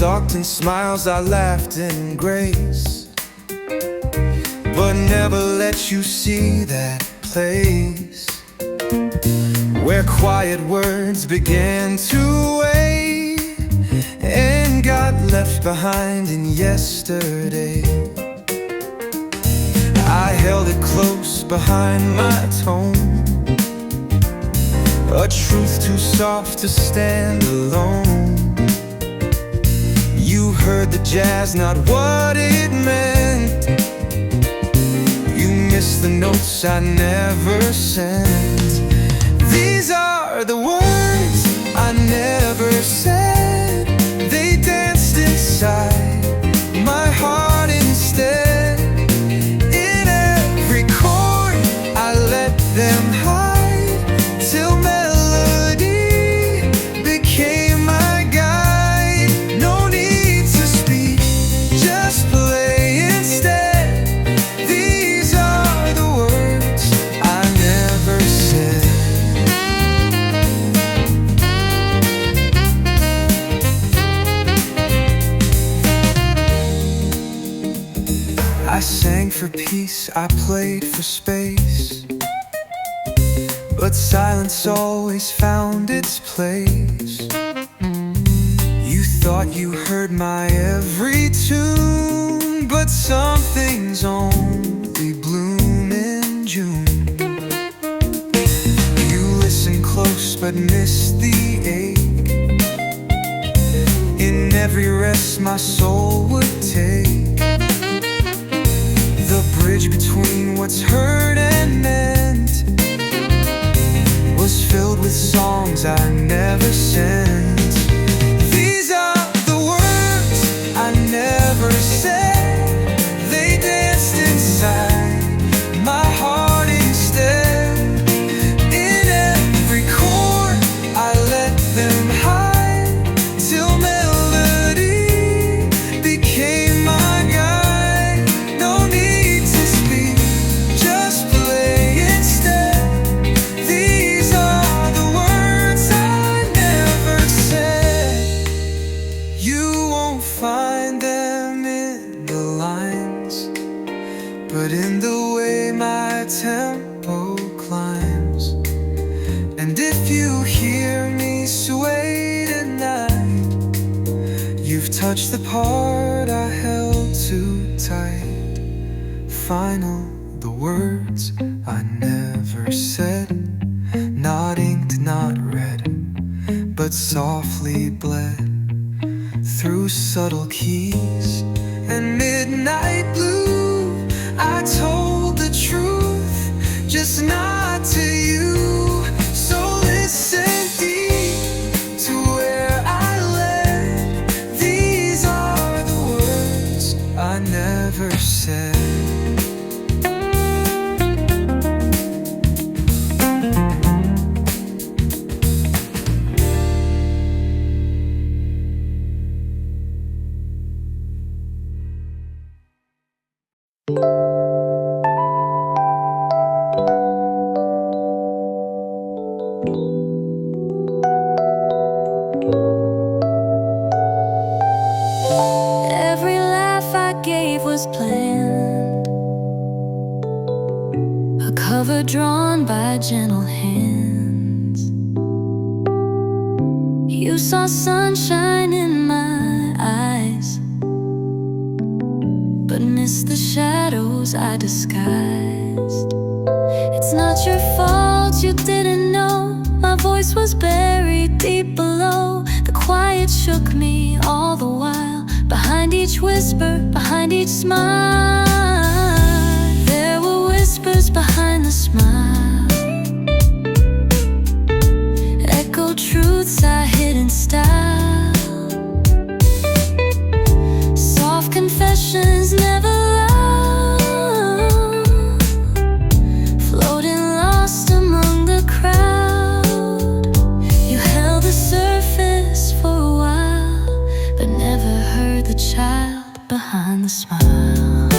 stalked in smiles, I laughed in grace, but never let you see that place where quiet words began to wait and got left behind in yesterday. I held it close behind my tone, a truth too soft to stand alone. You heard the jazz, not what it meant. You missed the notes I never sent. These are the words I never said. They danced inside my heart instead. In every chord I let them hide, till melody became my guide. No need to speak, just play instead. These are the words I never said. I sang for peace, I played for space, but silence always found its place. You thought you heard my every tune, but some things only bloom in June. You listened close but missed the ache. In every rest my soul would take. The bridge between what's heard and meant was filled with songs I never sent. These are the words I never said. They danced inside my heart instead. In every chord I let them hide, till melody became my guide. No need to speak, just play instead. These are the words I never said. You won't find them in the lines, but in the way my tempo climbs. And if you hear me sway tonight, you've touched the part I held too tight. Final, the words I never said, not inked, not read, but softly bled through subtle keys and midnight blue. I told the truth, just not to you. So listen deep to where I led. These are the words I never said. Every laugh I gave was planned, a cover drawn by gentle hands. You saw sunshine in my eyes, but missed the shadows I disguised. It's not your fault, you didn't know my voice was buried deep below. The quiet shook me all the while, behind each whisper, behind each smile. There were whispers behind the smile, echo truths I hid in style, soft confessions never loud, floating lost among the crowd. You held the surface for a while, but never heard the child behind the smile.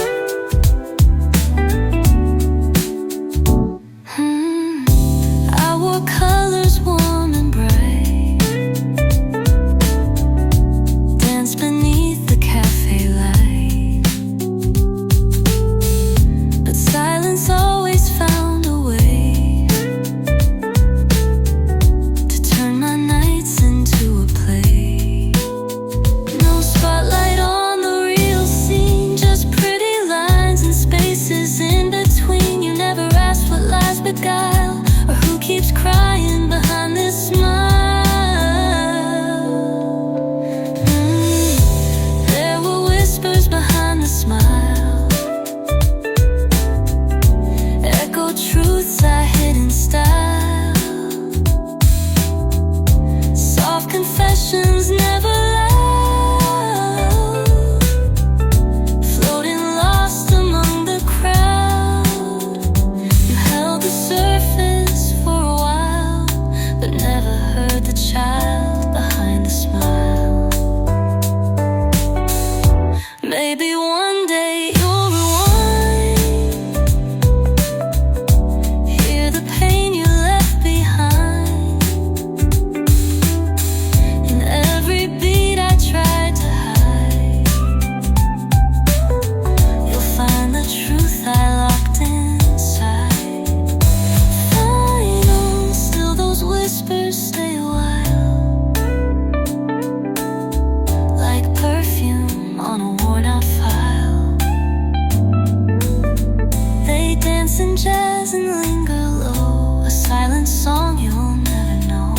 dance and jazz and linger low, a silent song you'll never know.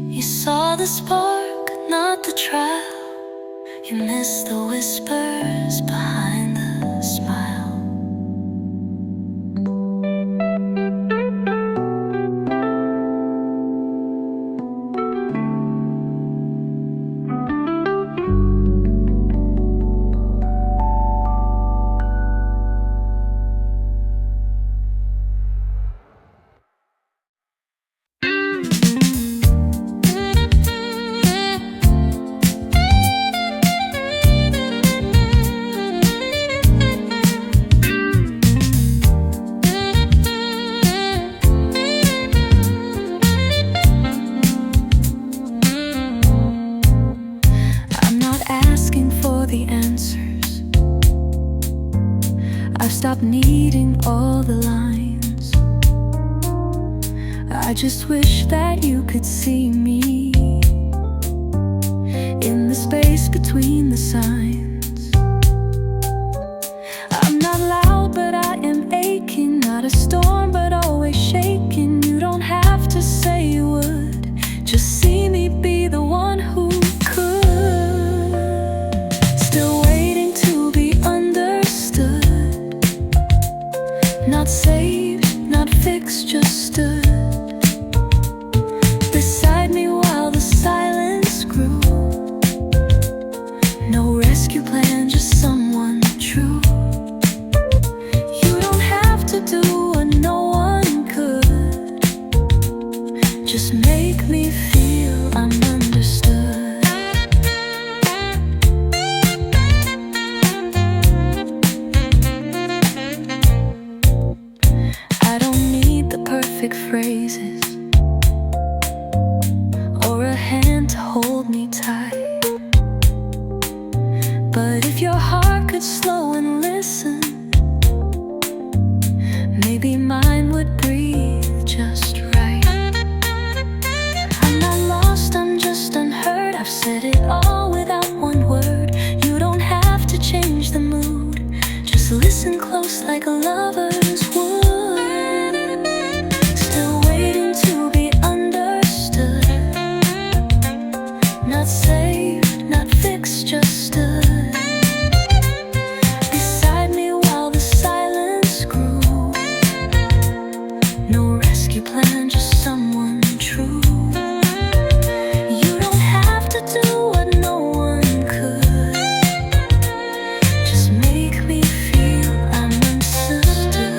You saw the spark, not the trial. You missed the whispers behind the smile. The answers, I've stopped needing all the lines. I just wish that you could see me in the space between the signs. I'm not loud, but I am aching. Not a storm, but always shaking. You don't have to say you would, just see me be the one who could. Still waiting to be understood, not saved, not fixed, just stood beside me while the silence grew. No rescue plan, just someone true. You don't have to do what no one could, just make me feel I'm understood. Perfect phrases or a hand to hold me tight, but if your heart could slow and listen, maybe mine would breathe just right. I'm not lost, I'm just unheard. I've said it all without one word. You don't have to change the mood, just listen close like lovers would. Not saved, not fixed, just stood beside me while the silence grew. No rescue plan, just someone true. You don't have to do what no one could, just make me feel I'm understood.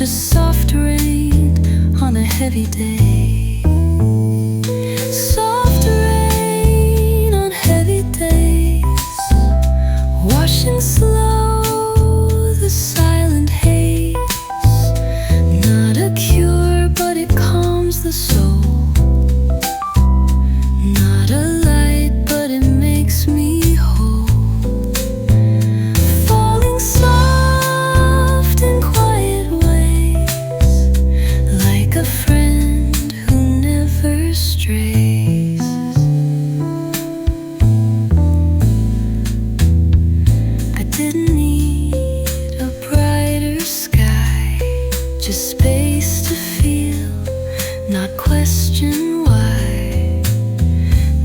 just soft rain on a heavy day. Soft rain on heavy days, washing slow the silent haze. Not a cure, but it calms the soul. Not a light, but it makes me whole. Falling soft in quiet ways, like a friend who never strays. I didn't need a brighter sky, just space to feel, not question why.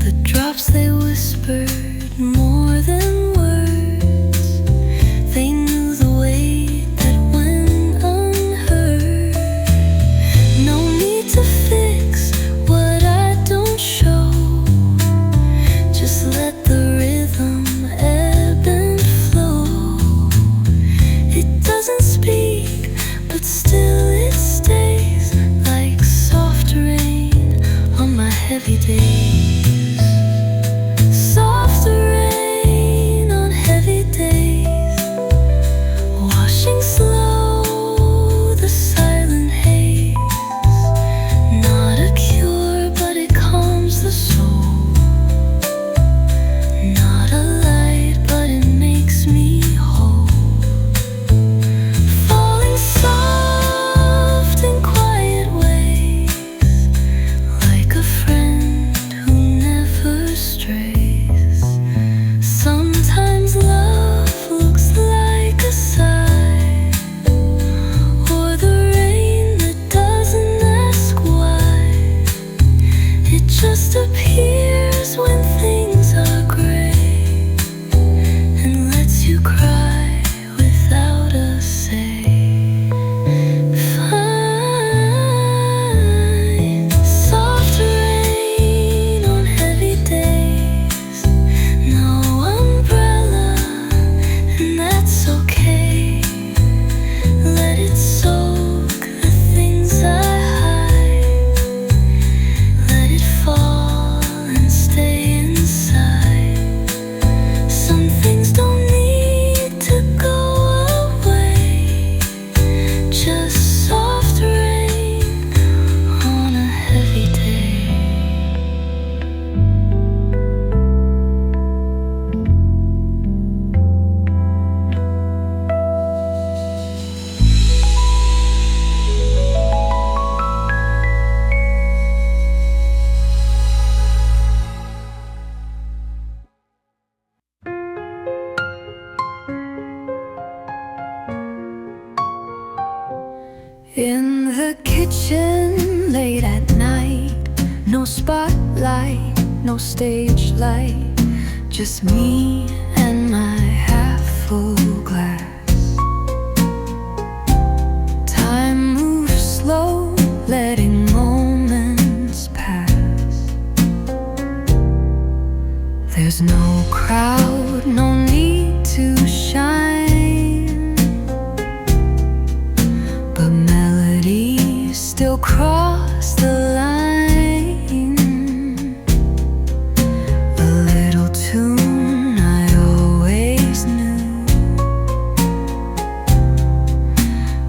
The drops, they whispered more than words. They knew the weight that went unheard. No need to fix what I don't show. Just let the rhythm ebb and flow. It doesn't speak, but still it stays, like soft rain on my heavy days. Soft rain on heavy days, washing slow the silent haze. Not a cure, but it calms the soul. Not a light, but it makes me whole. Falling soft in quiet ways, like a friend who never strays. Sometimes love looks like a sigh, or the rain that doesn't ask why. It just appears when things are gray, and lets you cry without a say. Fine, soft rain on heavy days, no umbrella, and that's okay. Let it soak the things I hide. Let it fall and stay inside. Some things don't need to go away. Just soft rain on a heavy day. In the kitchen late at night, no spotlight, no stage light, just me and my half-full glass. Time moves slow, letting moments pass. There's no crowd, no need to shine, but melodies still cross the line. A little tune I always knew,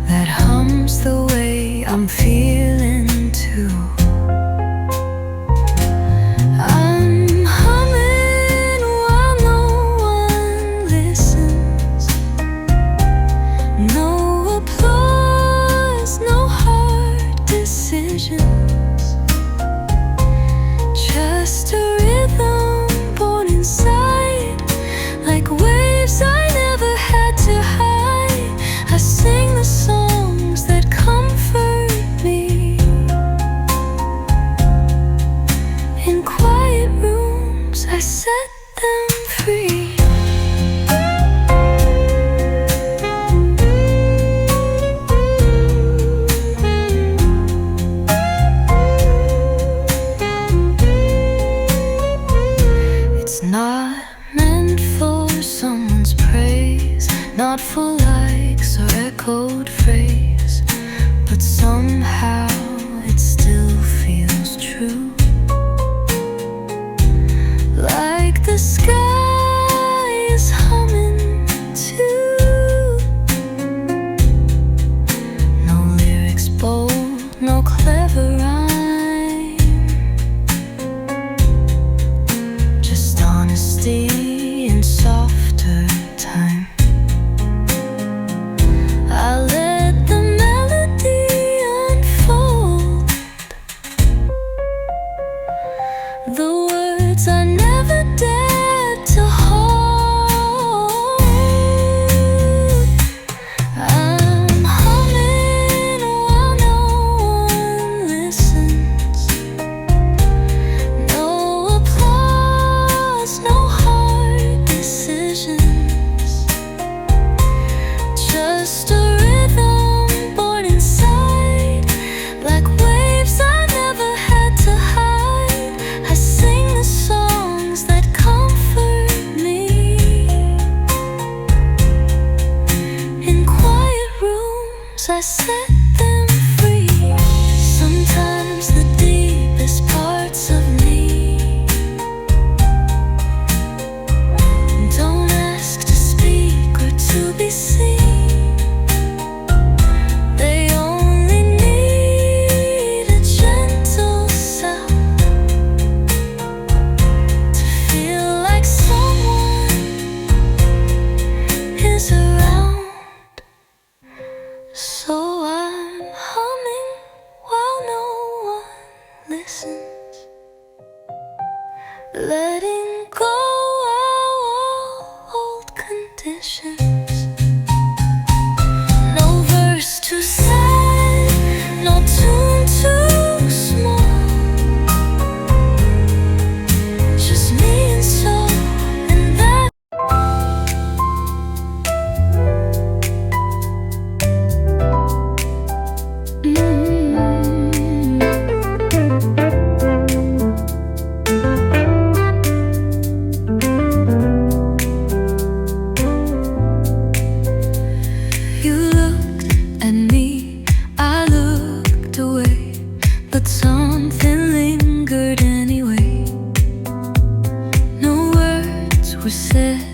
that hums the way I'm feeling too. I'm humming while no one listens. No applause, no hard decisions. Just a rhythm born inside, like waves I never had to hide. I sing the songs that comfort me. In quiet rooms, I set them free. It's not meant for someone's praise, not for likes or echoed phrase. I set them free. Sometimes the deepest parts of me don't ask to speak or to be seen. They only need a gentle sound to feel like someone is around. So I'm humming while no one listens, letting go of old conditions. No verse too sad, no tune too small. Just me and soul, and that you looked at me, I looked away, but something lingered anyway. No words were said,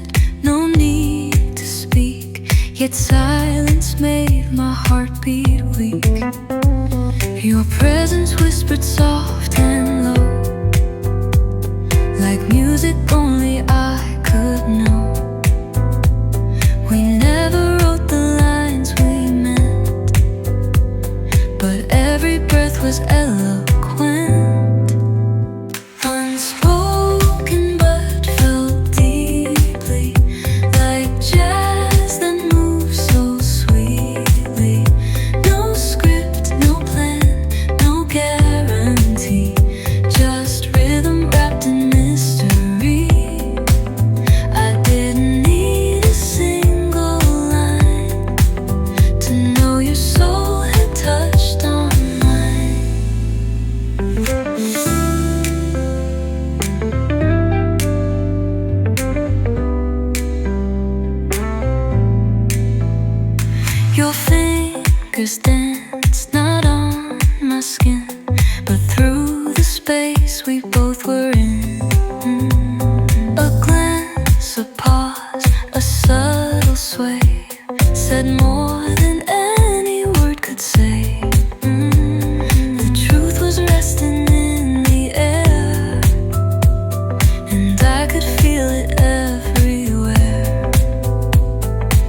no need to speak, yet silence made my heart beat weak. Your presence whispered soft and low, like music only I could know. We never wrote the lines we meant, but every breath was eloquent. Unspoken but felt deeply, like jazz that moves so sweetly. No script, no plan, no guarantee, just rhythm wrapped in mystery. I didn't need a single line to know your soul had touched on mine. Your fingers dance not on my skin, but through the space we both were in. A glance, a pause, a subtle sway said more than any word could say. The truth was resting in the air, and I could feel it everywhere.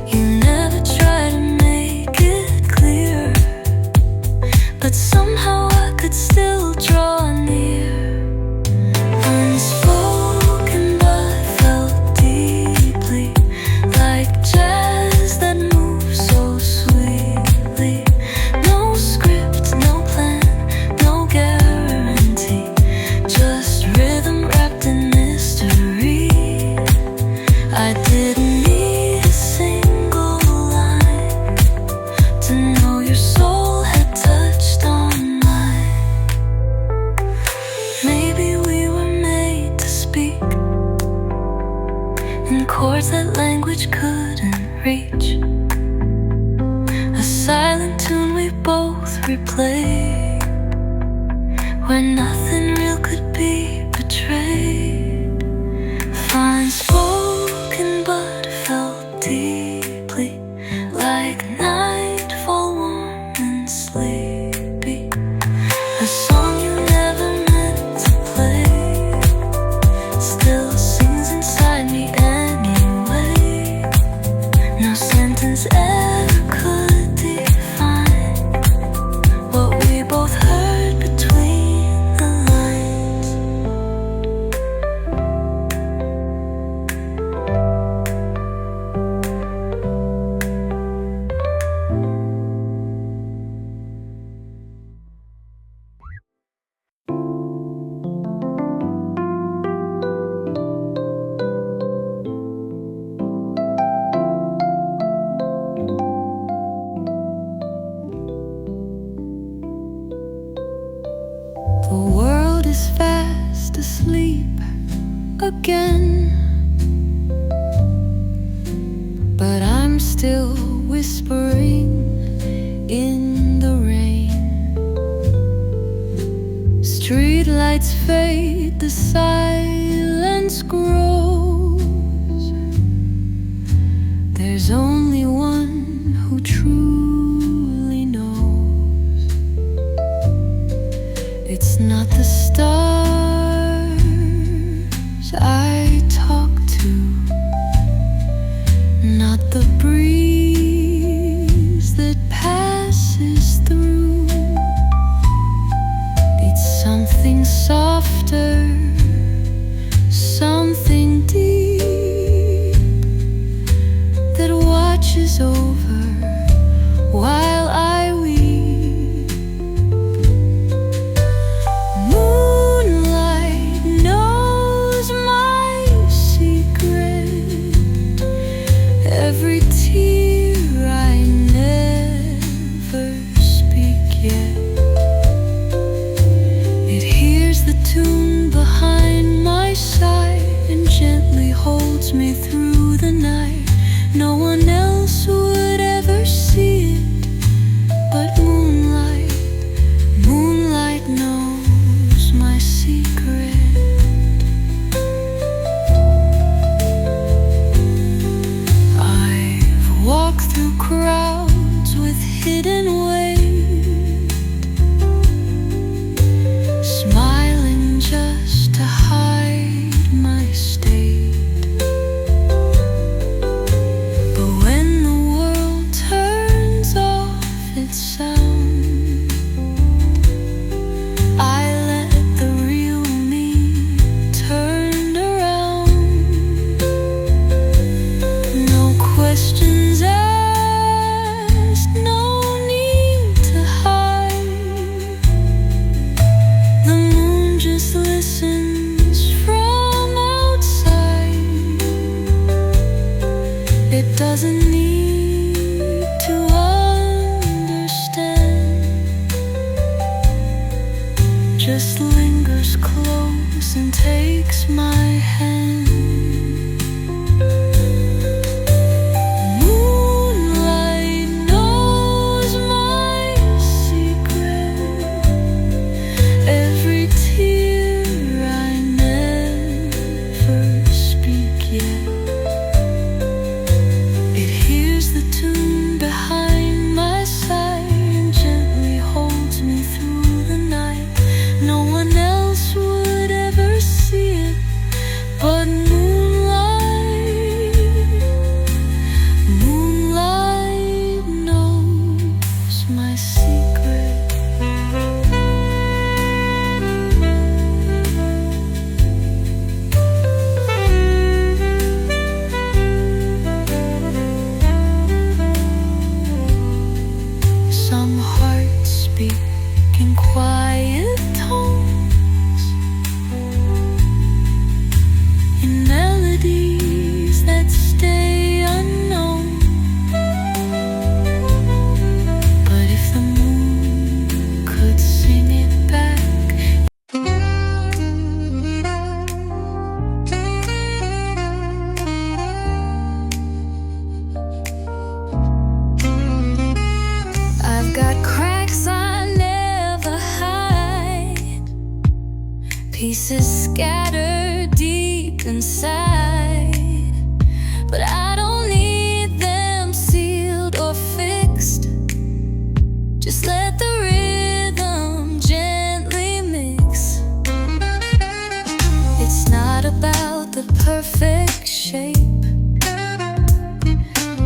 You never tried to make it clear, but somehow I could still draw near. Unspoken but felt deeply, like jazz that moves so sweetly. No script, no plan, no guarantee, just rhythm wrapped in mystery. I didn't need a single line to know your soul had touched on mine. Maybe we were made to speak in chords that language couldn't reach, a silent tune we both replayed, where nothing real could be betrayed. Fine spoken but felt deeply, like nightfall warm and sleepy. A song you never meant to play still sings inside me anyway. No sentence ever could define what we both heard between the lines. The world is fast asleep again, but I'm still whispering in the rain. Street lights fade, the silence grows. There's only one who truly knows. It's not the stars I talk to, not the breeze that passes through. It's something softer, something deep that watches over while I weep. Moonlight knows my secret, every tear I never speak yet. It hears the tune behind my side and gently holds me through the night. No one else would ever see it but moonlight. Moonlight knows my secret. I've walked through crowds with hidden weight, smiling just to hide my state. But when the world turns off its sound, I let the real me turn around. No questions asked, no need to hide. The moon just listens from outside. It doesn't need to understand, just lingers close and takes my hand. Moonlight knows my secret, every tear I never speak yet. It hears the tune behind my side and gently holds me through the night. No one else would ever see it but moonlight. Moonlight knows my secret. Some hearts speak in quiet tones, in melodies that stay unknown. But if the moon could sing it back, I've got cracks I never hide, pieces scattered deep inside. But I don't need them sealed or fixed. Just let the rhythm gently mix. It's not about the perfect shape,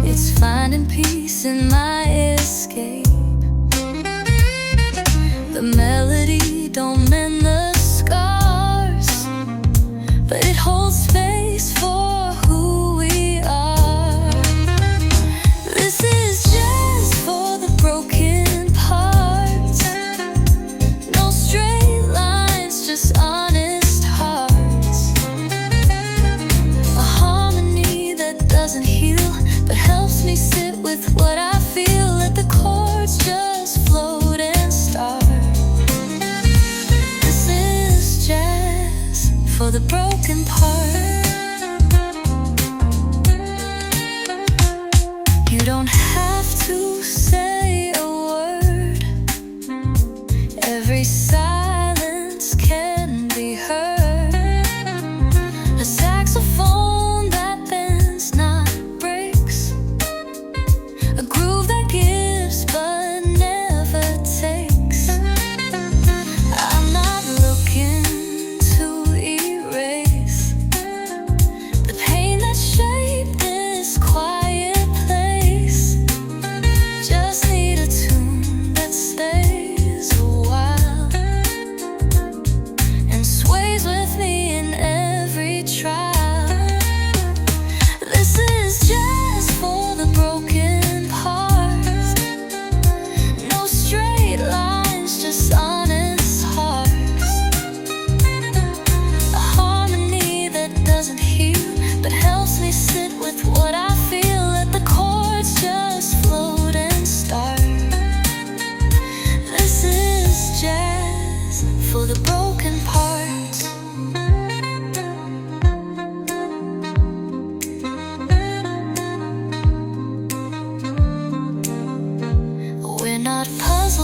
it's finding peace in my escape. The melody don't mend the scars,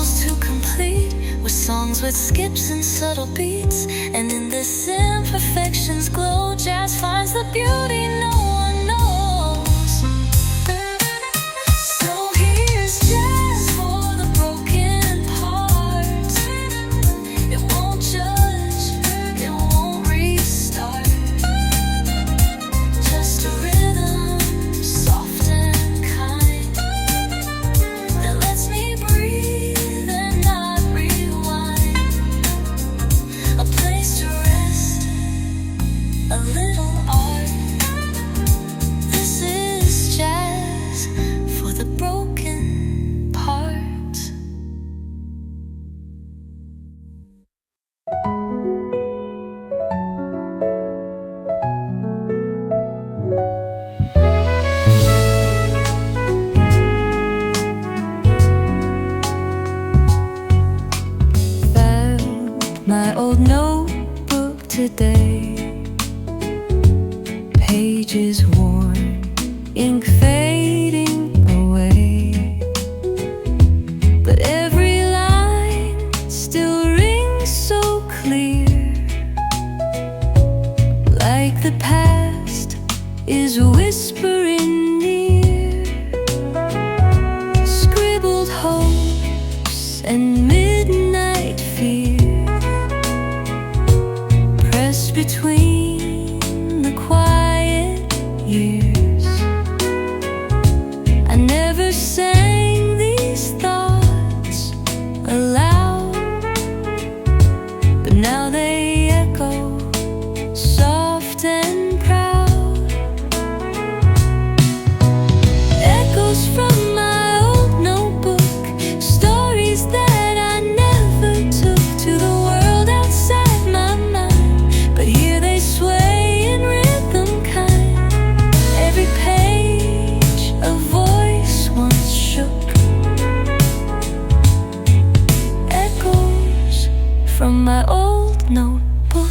puzzles to complete, with songs with skips and subtle beats. And in this imperfection's glow, jazz finds the beauty no one knows. So here's jazz for the broken parts. It won't judge, it won't restart. Just a rhythm, soft and kind, that lets me breathe and not rewind. A place to rest, a little art. This is jazz for the broken parts. Found my old notebook today, pages worn, ink fading away, but every line still rings so clear, like the past is whispering near. Scribbled hopes and midnight fear, pressed between the quiet years. I never sang these thoughts aloud, but now they echo soft and proud. Echoes from my old notebook, stories that I never took to the world outside my mind, but here they sway in rhythm kind. Every page a voice once shook, echoes from my old notebook.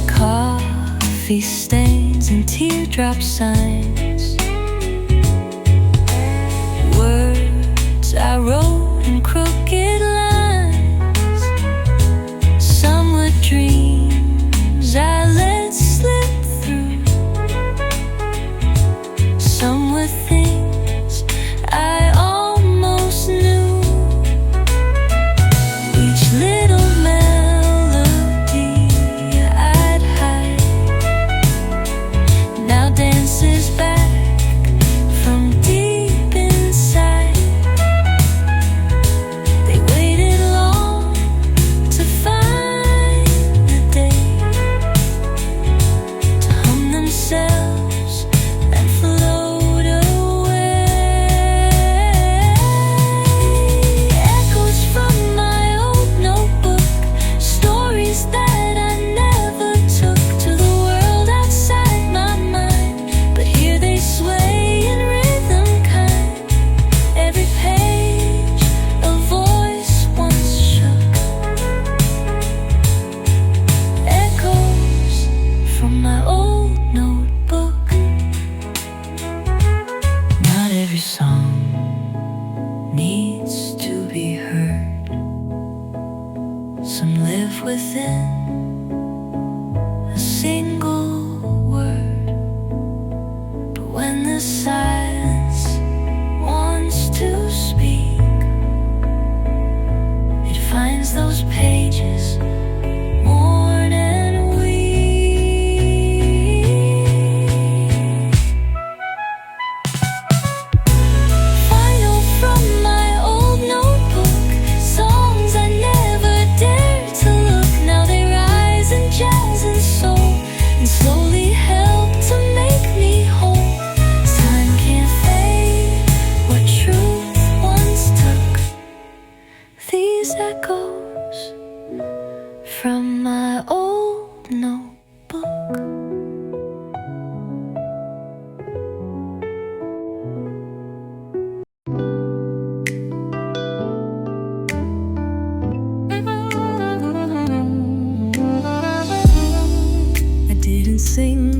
Coffee stains and teardrop signs, words I wrote in crooked lines. Some were dreams I let slip through, some were things I almost knew. Each little melody I'd hide now dances back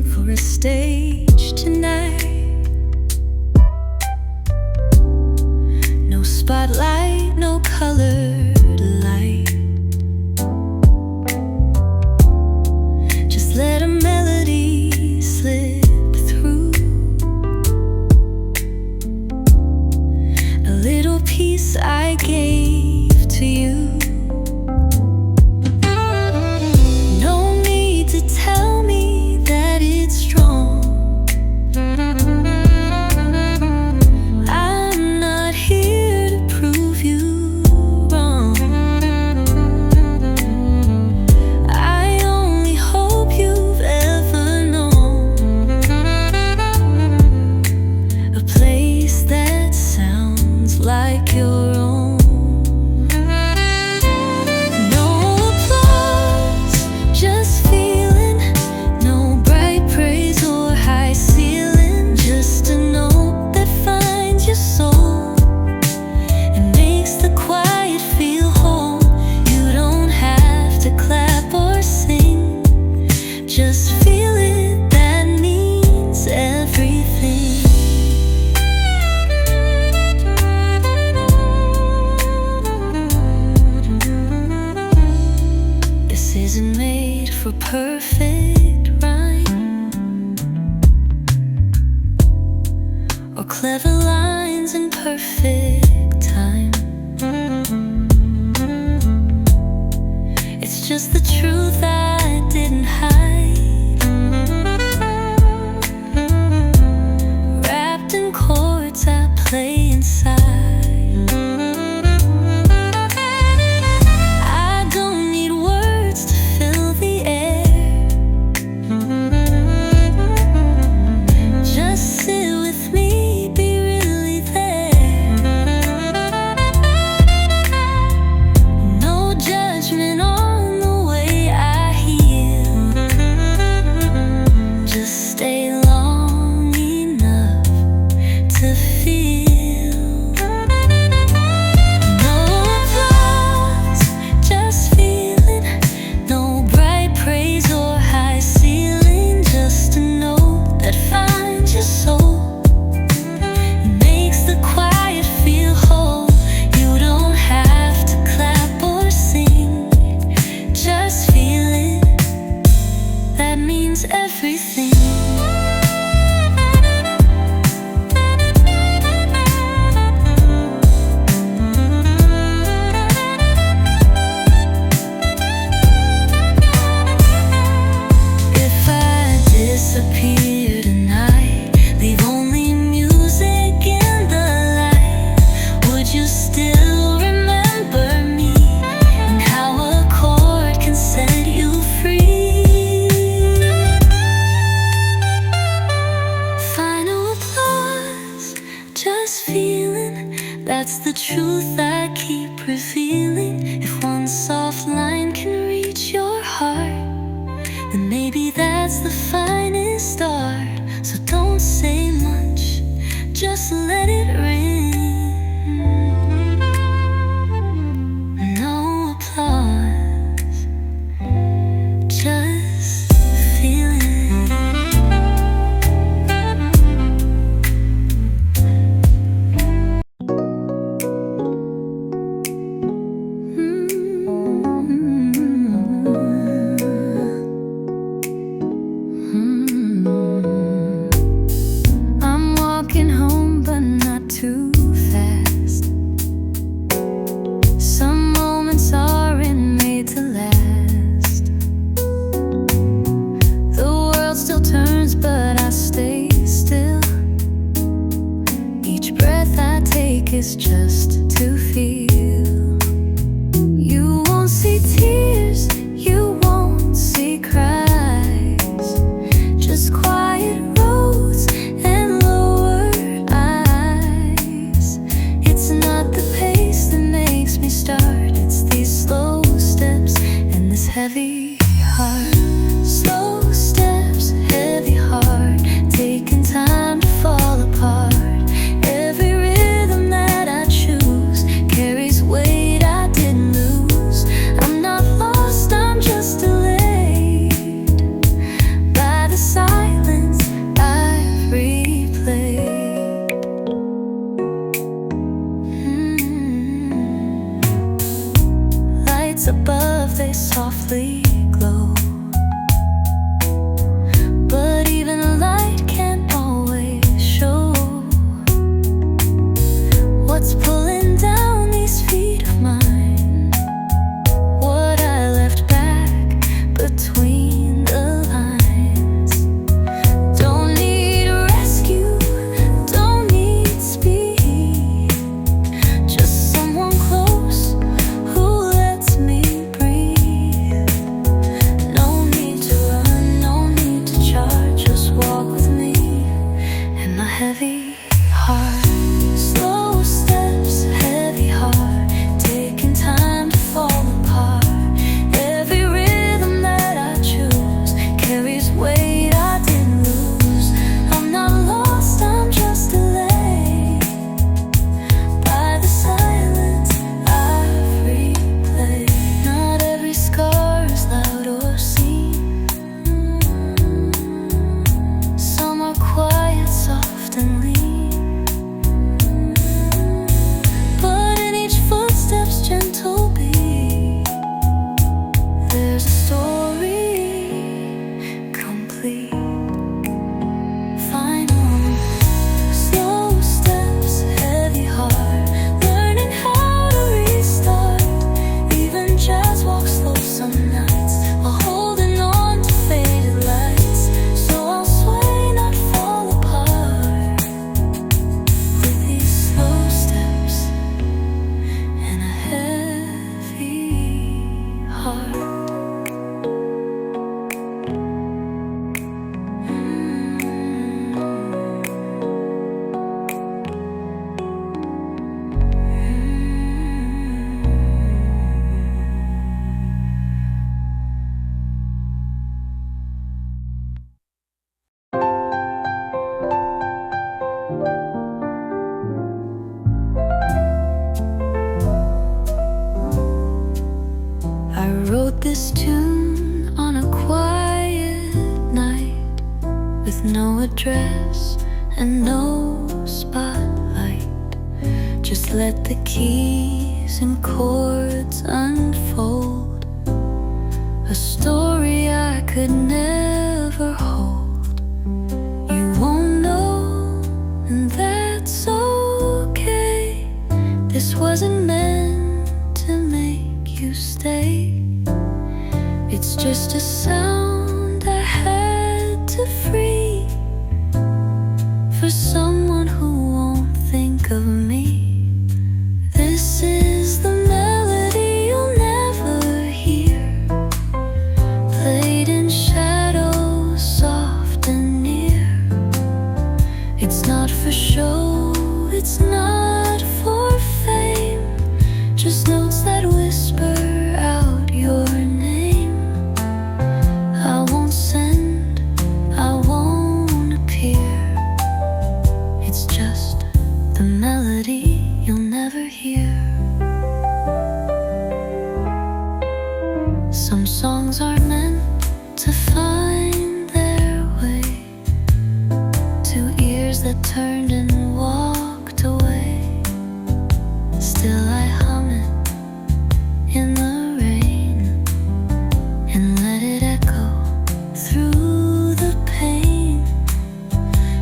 waiting for a stage tonight. No spotlight, no colored light. Just let a melody slip through. A little piece I gave to you. Tell me that it's strong. I'm not here to prove you wrong. I only hope you've ever known a place that sounds like your own. Just feel it, that means everything. This isn't made for perfect rhyme or clever lines in perfect time. It's just the truth I didn't hide. Chords I play inside. I don't need words to fill the air. Just sit with me, be really there. No judgment on the way I heal. Just stay long enough to feel. No applause, just feeling. No bright praise or high ceiling. Just a note that finds your soul, makes the quiet feel whole. You don't have to clap or sing, just feel it. That means everything. Disappear tonight, leave only music in the light. Would you still remember me and how a chord can set you free? Final applause, just feeling. That's the truth I keep revealing. If one soft line can reach your heart, then maybe that's the finest art. So don't say much, just let it ring. No applause, just feel it. I'm walking home, but not too fast. Some moments aren't made to last. The world still turns, but I stay still. Each breath I take is just to feel. You won't see tears, you won't see cries, just quiet roads and lowered eyes. It's not the pace that makes me start, it's these slow steps and this heavy heart. Slow steps, heavy heart, taking time to fall apart. Every rhythm that I choose no address and no spotlight. Just let the keys and chords unfold, a story I could never hold. You won't know, and that's okay. This wasn't meant to make you stay. It's just a sound I had to free for someone who won't think of me. This is the melody you'll never hear, played in shadows, soft and near. It's not for show, it's not for fame, just notes that whisper out your name. I won't send, I won't appear. It's just the melody you'll never hear. Some songs are meant to find their way to ears that turned and walked away. Still I hum it in the rain and let it echo through the pain.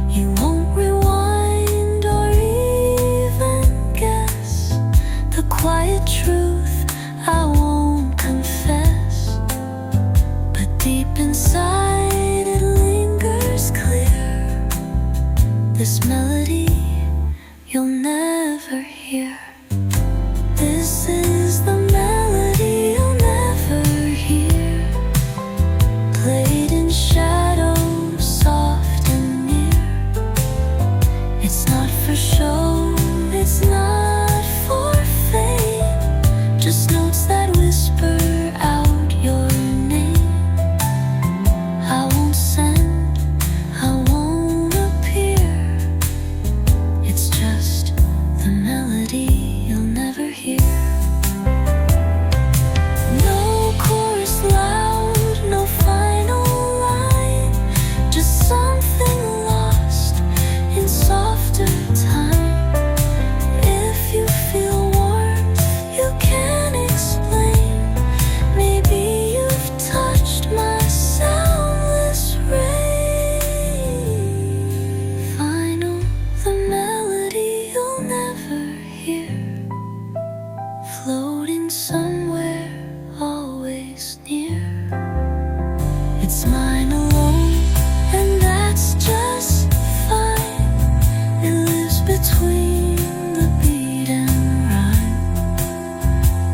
You won't rewind or even guess the quiet truth I won't confess, but deep inside it lingers clear. This melody you'll never hear. This is the melody you'll never hear, played in shadows, soft and near. It's not for show, it's not for fame, just notes that whisper out your name. I won't send, I won't appear. It's just the melody you'll never hear. No chorus loud, no final line, just something lost in softer time. If you feel warmth, you can explain. Maybe you've touched my soundless rain. Final, the melody you'll never hear, floating somewhere, always near. It's mine alone, and that's just fine. It lives between the beat and rhyme,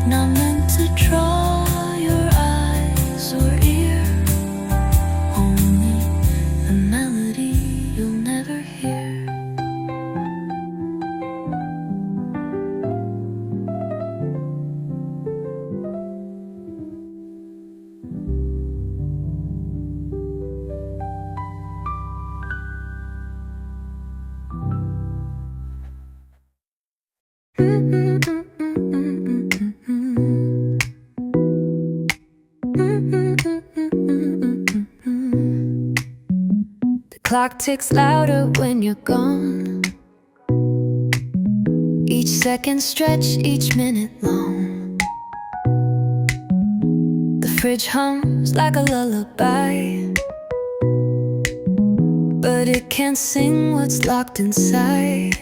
not meant to draw your eyes or ear. Only the melody you'll never hear. The clock ticks louder when you're gone. Each second stretch, each minute long. The fridge hums like a lullaby, but it can't sing what's locked inside.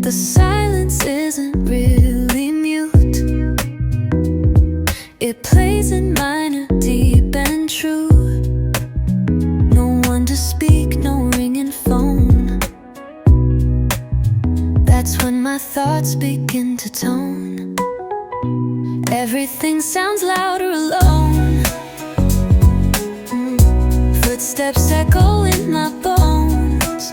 The silence isn't really mute, it plays in minor, deep and true. No one to speak, no ringing phone. That's when my thoughts begin to tone. Everything sounds louder alone. Footsteps echo in my bones.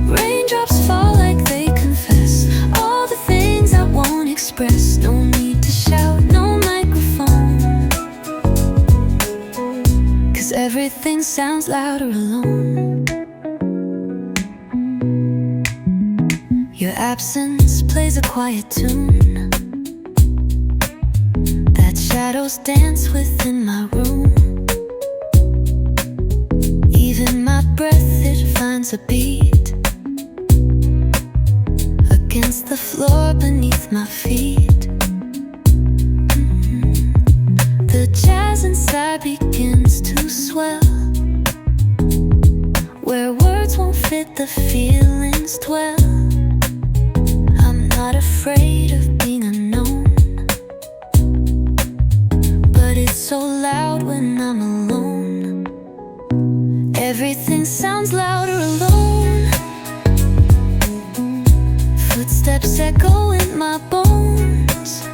Raindrops fall like they confess all the things I won't express. No need to shout, no microphone, 'cause everything sounds louder alone. Your absence plays a quiet tune that shadows dance within my room. finds a beat against the floor beneath my feet. The jazz inside begins to swell, where words won't fit, the feelings dwell. I'm not afraid of being unknown, but it's so loud when I'm alone. Everything sounds louder alone. Footsteps echo in my bones.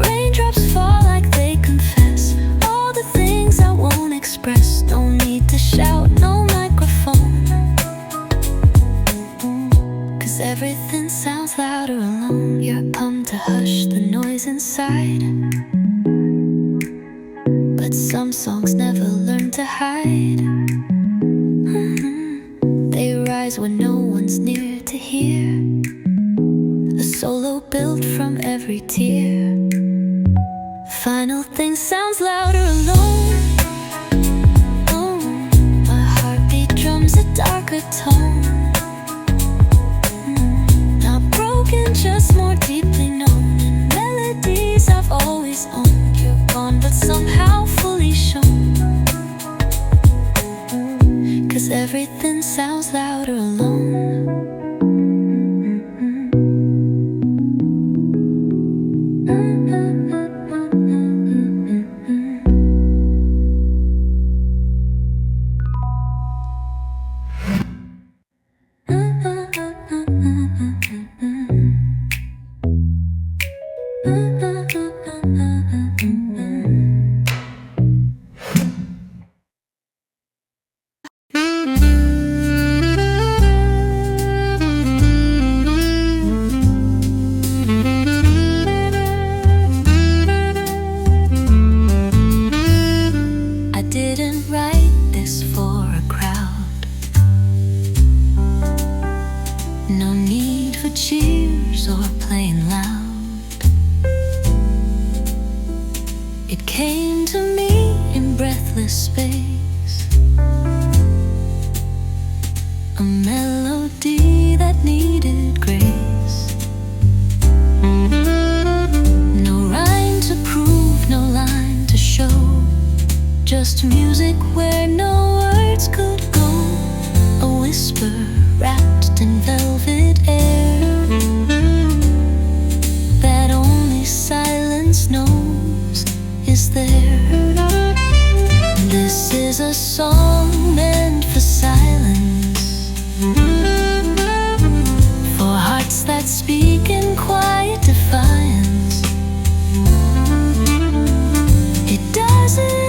Raindrops fall like they confess all the things I won't express. Don't need to shout, no microphone, 'cause everything sounds louder alone. You're come to hush the noise inside, but some songs never learn to hide. They rise when no one's near to hear, a solo built from every tear. Final thing sounds louder alone. Oh, my heartbeat drums a darker tone. Not broken, just more deeply known. And melodies I've always owned. You're gone, but somehow fully shown. 'Cause everything sounds louder alone. Didn't write this for a crowd. No need for cheers or playing loud. It came to me in breathless space, a melody that needed grace. No rhyme to prove, no line to show, just music where no words could go. A whisper wrapped in velvet air that only silence knows is there. This is a song meant for silence, for hearts that speak in quiet defiance. It doesn't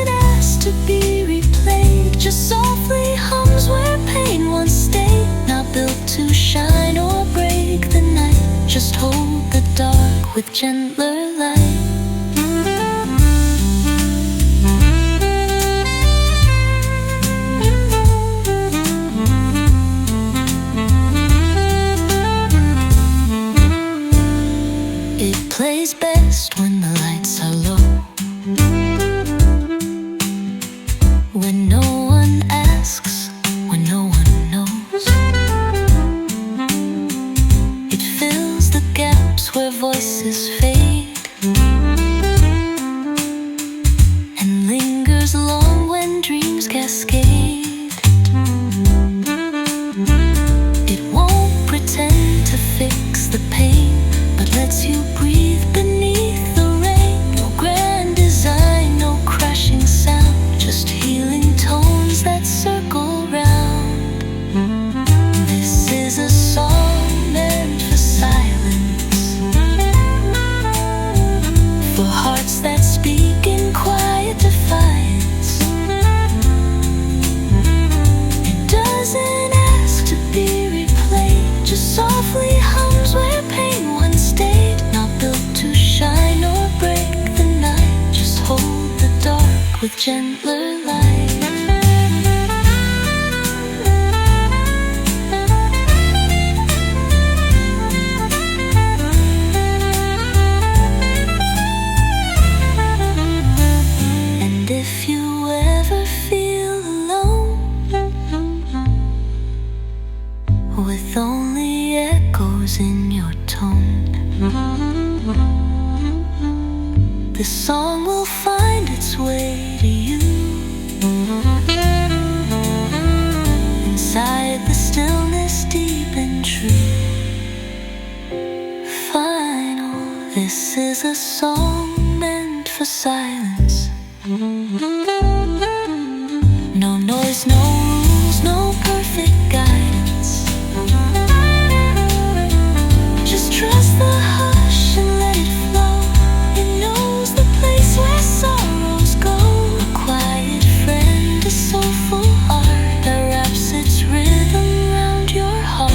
to be replayed, just softly hums where pain once stayed. Not built to shine or break the night, just hold the dark with gentler light. It plays best when the lights are low, when no one asks, when no one knows. It fills the gaps where voices fade, and lingers long when dreams cascade. It won't pretend to fix the pain, but lets you breathe beneath the rain. No grand design, no crashing sound, just healing tones that circle round. This is a song meant for silence, for hearts that speak in quiet defiance. It doesn't ask to be replayed, just softly hums where pain once stayed. Not built to shine or break the night, just hold the dark with gentler light. And if you ever feel alone, is a song meant for silence. No noise, no rules, no perfect guidance. Just trust the hush and let it flow. It knows the place where sorrows go. A quiet friend, a soulful art that wraps its rhythm around your heart.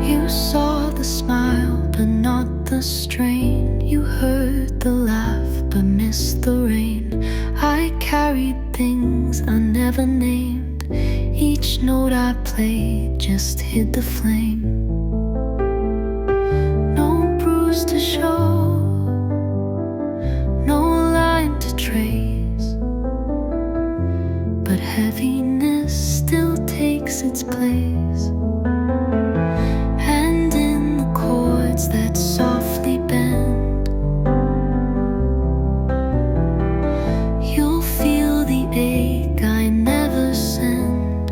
You saw the smile, but not the strain. You heard the laugh, but missed the rain. I carried things I never named. Each note I played just hid the flame. No bruise to show, no line to trace, but heaviness still takes its place. And in the chords that softly bend, you'll feel the ache I never send.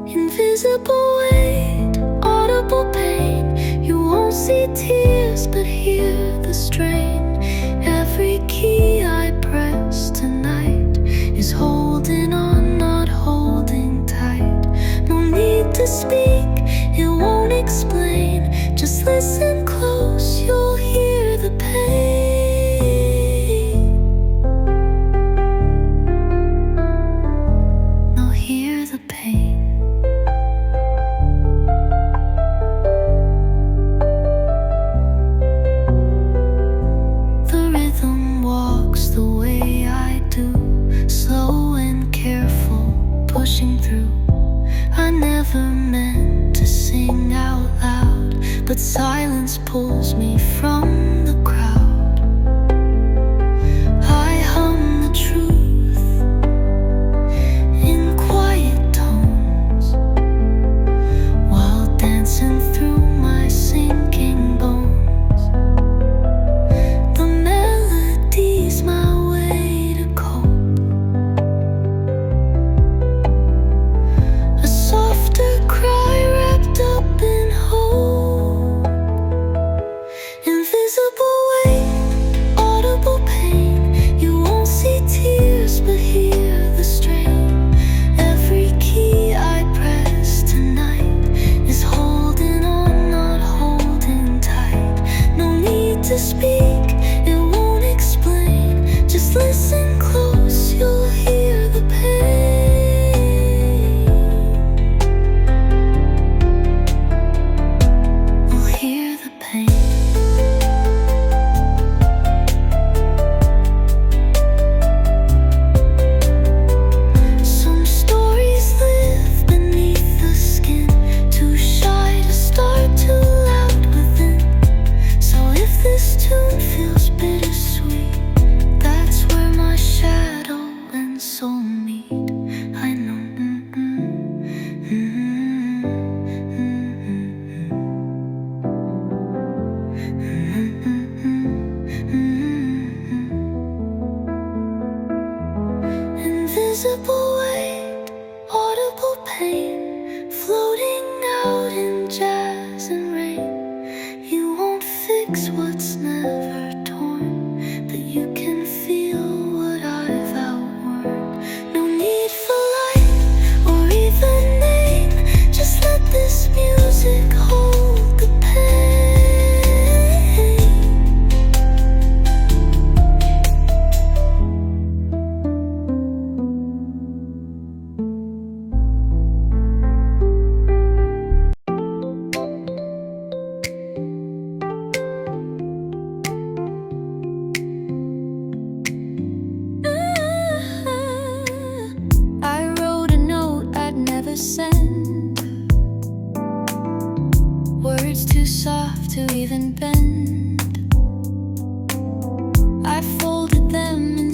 Invisible weight, audible pain. You won't see tears, but hear the strain. Every key I press tonight is holding on, not holding tight. No need to speak, it won't explain. Just listen close, you'll hear the pain. You'll hear the pain. The rhythm walks the way I do, slow and careful, pushing through. I never meant to sing out loud, but silence pulls me from the crowd. I hum the truth in quiet tones, while dancing through my sinking bones. The melody's my way to cope. A softer cry wrapped up in hope. Invisible weight, audible pain. You won't see tears, but hear the strain. Every key I press tonight is holding on, not holding tight. No need to speak, it won't explain. Just listen close, you'll hear the pain. You'll hear the pain. Some stories live beneath the skin, too shy to start, too loud within. So if this tune feels bittersweet, that's where my shadow and soul meet. I know. Invisible weight, audible pain, floating out in jazz and rain. You won't fix what's never torn, but you can feel what I've outworn. No need for light or even name. Just let this music hold the pain. Soft to even bend. I folded them in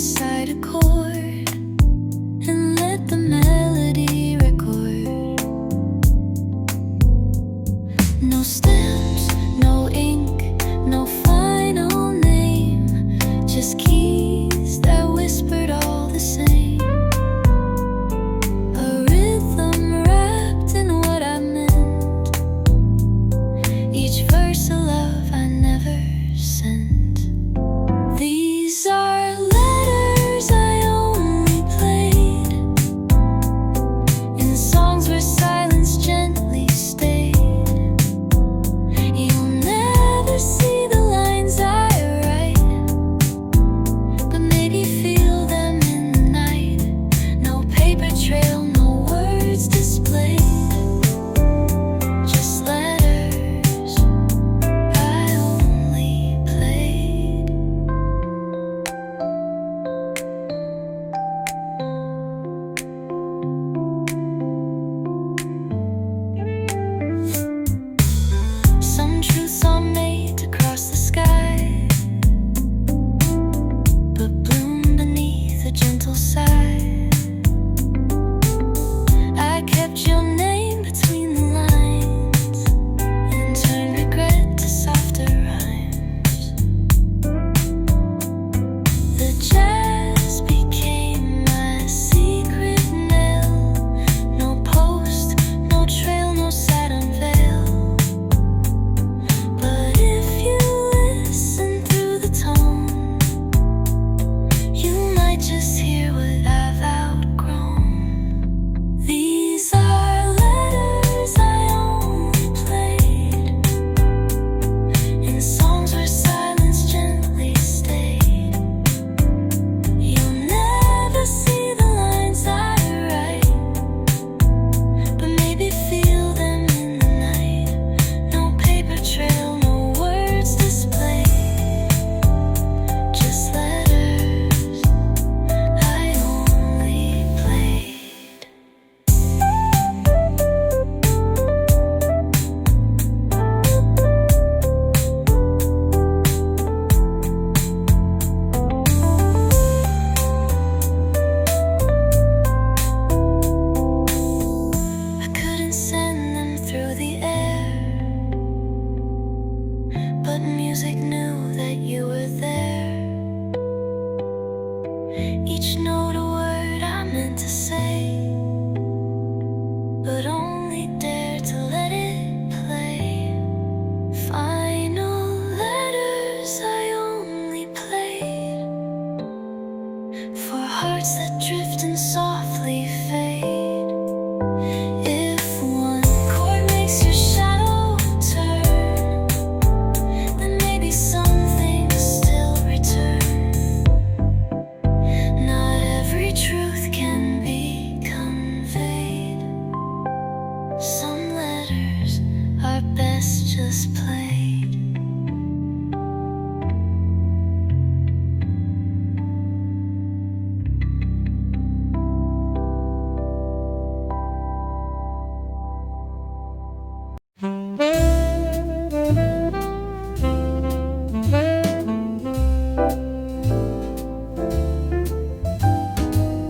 Jesus played.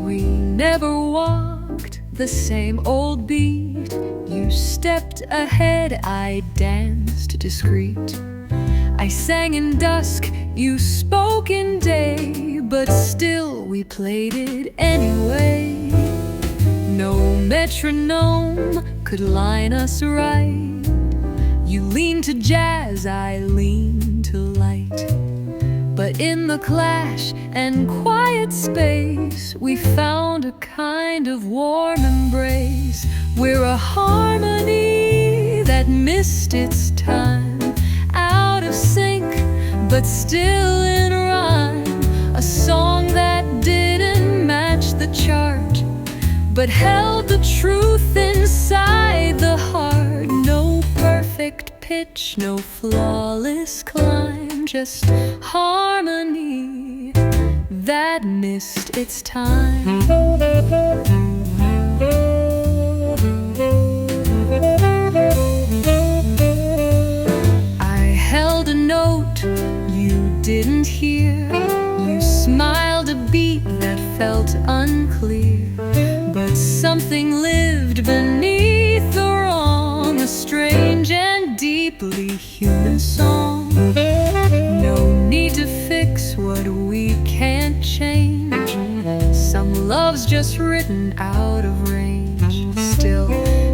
We never walked the same old beat. You stepped ahead, I danced discreet. I sang in dusk, you spoke in day, but still we played it anyway. No metronome could line us right. You leaned to jazz, I leaned to light. But in the clash and quiet space, we found a kind of warm embrace. We're a harmony that missed its time, out of sync, but still in rhyme. A song that didn't match the chart, but held the truth inside the heart. No perfect pitch, no flawless climb, just harmony that missed its time. I held a note you didn't hear. You smiled a beat that felt unclear, but something lived beneath the wrong, a strange and deeply human song. No need to fix what we can't change. Some love's just written out of range. Still,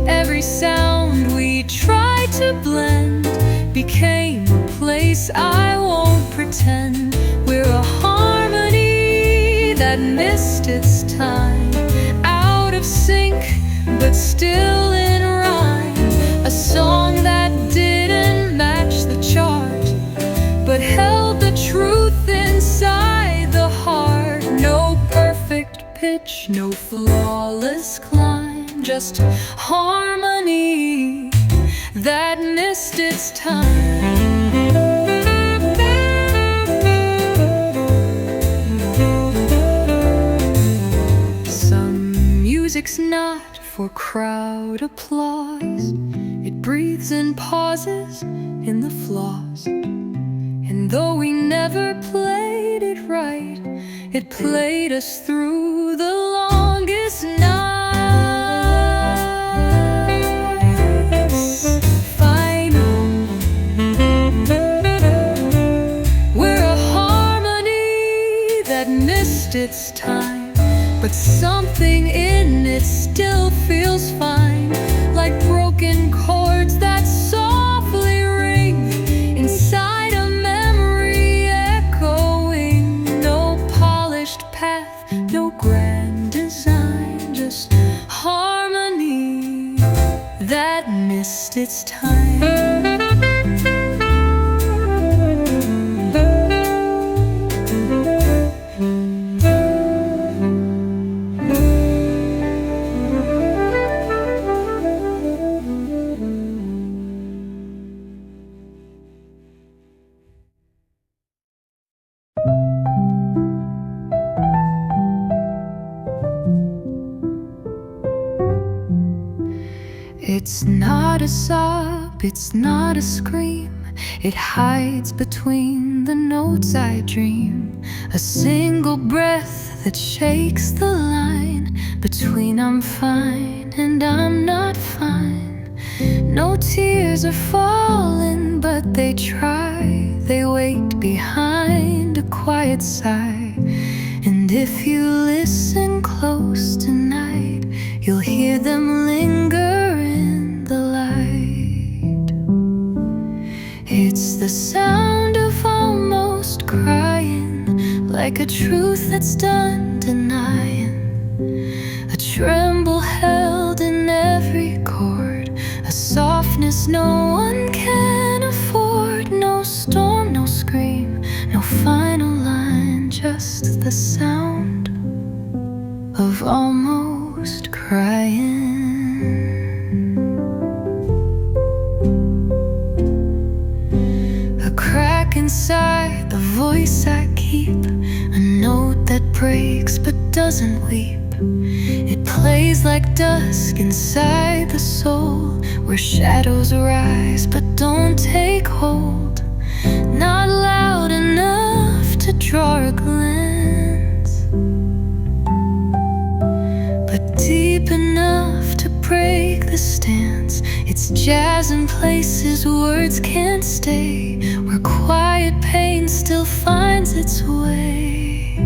every sound we tried to blend became a place I won't pretend. We're a harmony that missed its time, out of sync, but still in rhyme. A song that didn't match the chart, but held the truth inside the heart. No perfect pitch, no flawless climb, just harmony that missed its time. Some music's not for crowd applause. It breathes and pauses in the flaws. And though we never played it right, it played us through the longest nights. Final, we're a harmony that missed its time, but something in it still feels fine, like broken chords that softly ring inside a memory echoing. No polished path, no grand design, just harmony that missed its time. It's not a sob, it's not a scream. It hides between the notes I dream. A single breath that shakes the line between I'm fine and I'm not fine. No tears are falling, but they try. They wait behind a quiet sigh. And if you listen close tonight, you'll hear them linger in the light. It's the sound of almost crying, like a truth that's done denying. A tremble held in every chord, a softness no one can afford. No storm, no scream, no final line, just the sound of almost crying. inside the voice I keep, a note that breaks but doesn't weep. It plays like dusk inside the soul, where shadows rise but don't take hold. Not loud enough to draw a glance, but deep enough to break the stance. It's jazz in places words can't stay, where quiet pain still finds its way.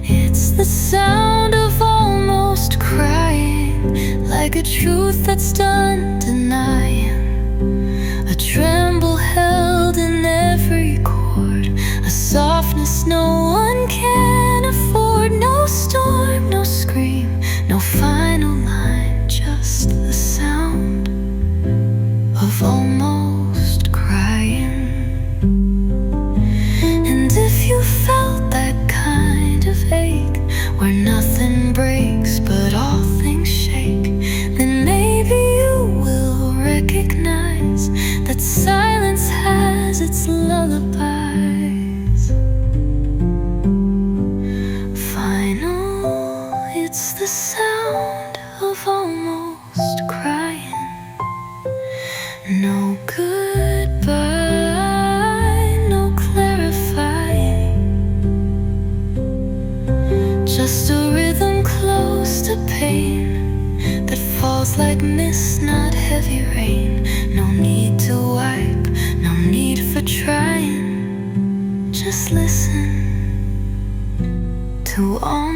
It's the sound of almost crying, like a truth that's done denying. A tremble held in every chord, a softness no one can afford. No storm, no scream, no final line, just the sound of almost crying. And if you felt that kind of ache, where nothing breaks but all things shake, then maybe you will recognize that silence has its lullabies. Final, it's the sound of almost crying. No goodbye, no clarifying, just a rhythm close to pain that falls like mist, not heavy rain. No need to wipe, no need for trying. Just listen to all